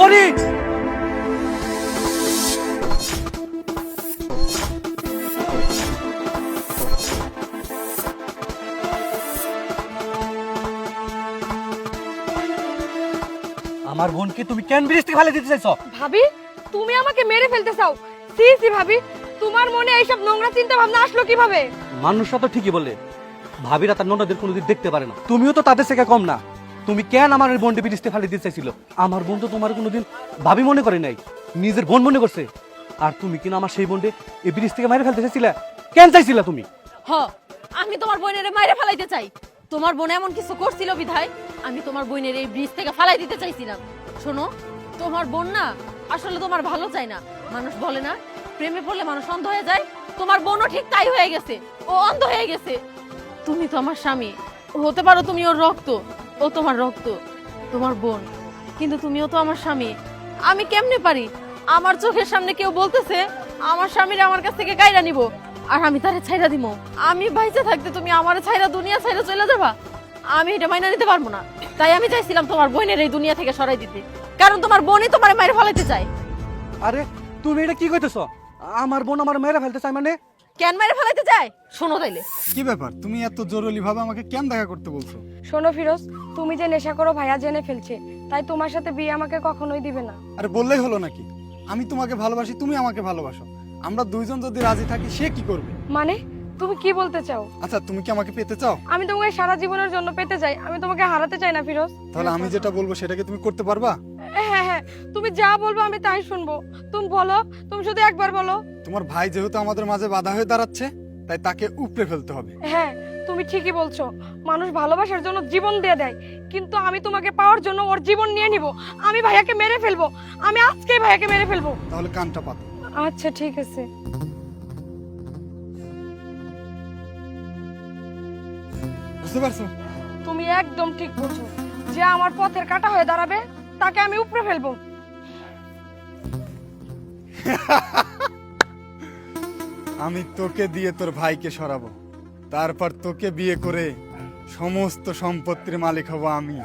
পরি আমার বোনকে তুমি কেন ব্রিজ থেকে ফেলে দিতে চাইছো? ভাবি তুমি আমাকে মেরে ফেলতে চাও? সি সি ভাবি, তোমার মনে এইসব নোংরা চিন্তা ভাবনা আসলো কিভাবে? মানুষরা তো ঠিকই বলে ভাবিরা তার ননদের কোনোদিন দেখতে পারে না, তুমিও তো তাদের থেকে কম না। তুমি কেন আমার বোনকে ব্রিজ থেকে ফেলে দিতে চাইছিল? আমার বোন তো তোমার কোনোদিন ভাবি মনে করে নাই, নিজের বোন মনে করছে। আর তুমি কিনা আমার সেই বোনকে এই ব্রিজ থেকে মেরে ফেলতে চাইছিলা? কেন চাইছিলা তুমি? হ, আমি তোমার বোনের মাইরে ফেলাইতে চাই। তোমার বোন এমন কিছু করছিল বিধায় আমি তোমার বোনের এই ব্রিজ থেকে ফালাই দিতে চাইছিলাম। শোনো, তোমার বোন না আসলে তোমার ভালো চাই না। মানুষ বলে না প্রেমে পড়লে মানুষ অন্ধ হয়ে যায়, তোমার বোনও ঠিক তাই হয়ে গেছে, ও অন্ধ হয়ে গেছে। তুমি তো আমার স্বামী, হতে পারো তুমি ওর রক্ত, ও তোমার রক্ত, তোমার বোন, কিন্তু তুমিও তো আমার স্বামী। আমি কেমনে পারি আমার চোখের সামনে কেউ বলতেছে আমার স্বামীর আমার কাছ থেকে গাইরা নিব, আর আমি তারে ছাইরা দিব? আমি বাইচে থাকতে তুমি আমার ছাইরা দুনিয়া ছাইরা চলে যাবা? আমি এটা মাইনা নিতে পারবো না। তাই আমি চাইছিলাম তোমার বোনের এই দুনিয়া থেকে সরাই দিতে, কারণ তোমার বোনই তোমার মায়ের ফলাইতে চায়। আরে তুমি এটা কি কইতেছো? আমার বোন আমার মেরে ফেলতে চাই মানে? কেন মায়ের ফলাইতে চায় শোনো তাইলে। কি ব্যাপার, তুমি এত জরুরি ভাবে আমাকে কেন দেখা করতে বলছো? শোনো ফিরোজ, তুমি যে নেশা করো ভাইয়া জেনে ফেলছে, তাই তোমার সাথে বিয়ে আমাকে কখনোই দিবে না। আরে বললেই হলো নাকি? আমি তোমাকে ভালোবাসি, তুমি আমাকে ভালোবাসো, আমরা দুইজন যদি রাজি থাকি সে কি করবে? মানে তুমি কি বলতে চাও? আচ্ছা, তুমি কি আমাকে পেতে চাও? আমি তোমাকে সারা জীবনের জন্য পেতে চাই, আমি তোমাকে হারাতে চাই না ফিরোজ। তাহলে আমি যেটা বলবো সেটাকে তুমি করতে পারবা? হ্যাঁ হ্যাঁ, তুমি যা বলবো আমি তাই শুনবো। তুমি বলো, তুমি শুধু একবার বলো। তোমার ভাই যেহেতু আমাদের মাঝে বাধা হয়ে দাঁড়াচ্ছে, তাই তাকে উপড়ে ফেলতে হবে। হ্যাঁ, তুমি ঠিকই বলছো। মানুষ ভালোবাসার জন্য জীবন দিয়ে দেয়, কিন্তু আমি তোমাকে পাওয়ার জন্য ওর জীবন নিয়ে নিব। আমি ভাইয়াকে মেরে ফেলবো, আমি আজকেই ভাইয়াকে মেরে ফেলবো। তাহলে কানটা পাতো। আচ্ছা ঠিক আছে। বুঝতে পারছো? তুমি একদম ঠিক বলছো, যে আমার পথের কাঁটা হয়ে দাঁড়াবে তাকে আমি উপড়ে ফেলবো। আমি তোকে দিয়ে তোর ভাইকে সরাবো, তারপর তোকে বিয়ে করে সমস্ত সম্পত্তির মালিক হব আমি।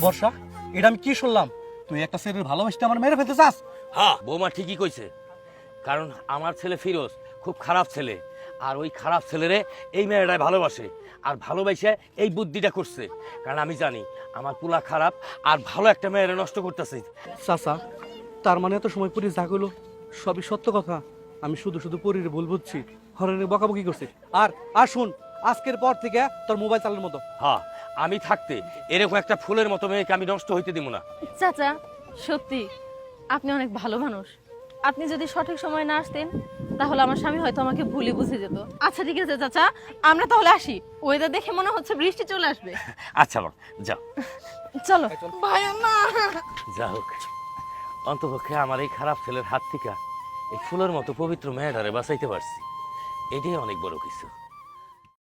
বর্ষা, এটা আমি কি শুনলাম? তুই একটা ছেলের ভালোবাসতে আমার মেরে ফেলতে চাস? হ্যাঁ, বৌমা ঠিকই কইছে। কারণ আমার ছেলে ফিরোজ খুব খারাপ ছেলে, আর ওই খারাপ ছেলেরে এই মেয়েটাই ভালোবাসে, আর ভালোবাসে এই বুদ্ধিটা করছে। কারণ আমি জানি আমার পুলা খারাপ, আর ভালো একটা মেয়েরে নষ্ট করতেছে। চাচা, তার মানে এত সময় পরি যা গেলো সবই সত্য কথা? আমি শুধু শুধু পরিরে ভুল বুঝছি, হরের বকাবকি করছি। আর আর শুন, আজকের পর থেকে তোর মোবাইল চালানোর মতো। হ্যাঁ, আমি থাকতে এরকম একটা ফুলের মতো মেয়েকে আমি নষ্ট হইতে দিব না। চাচা, সত্যি আপনি অনেক ভালো মানুষ। আপনি যদি সঠিক সময় না আসতেন তাহলে আমার স্বামী হয়তো আমাকে ভুলে বুঝে যেত। আচ্ছা ঠিক আছে চাচা, আমরা তাহলে আসি। ওয়েদার দেখে মনে হচ্ছে বৃষ্টি চলে আসবে। আচ্ছা মা, যাও। চলো। ভাইয়া না। যা হোক, অন্তপক্ষে আমার এই খারাপ ছেলের হাত থেকে এই ফুলের মতো পবিত্র মেয়েটারে বাঁচাইতে পারছি, এটাই অনেক বড় কিছু।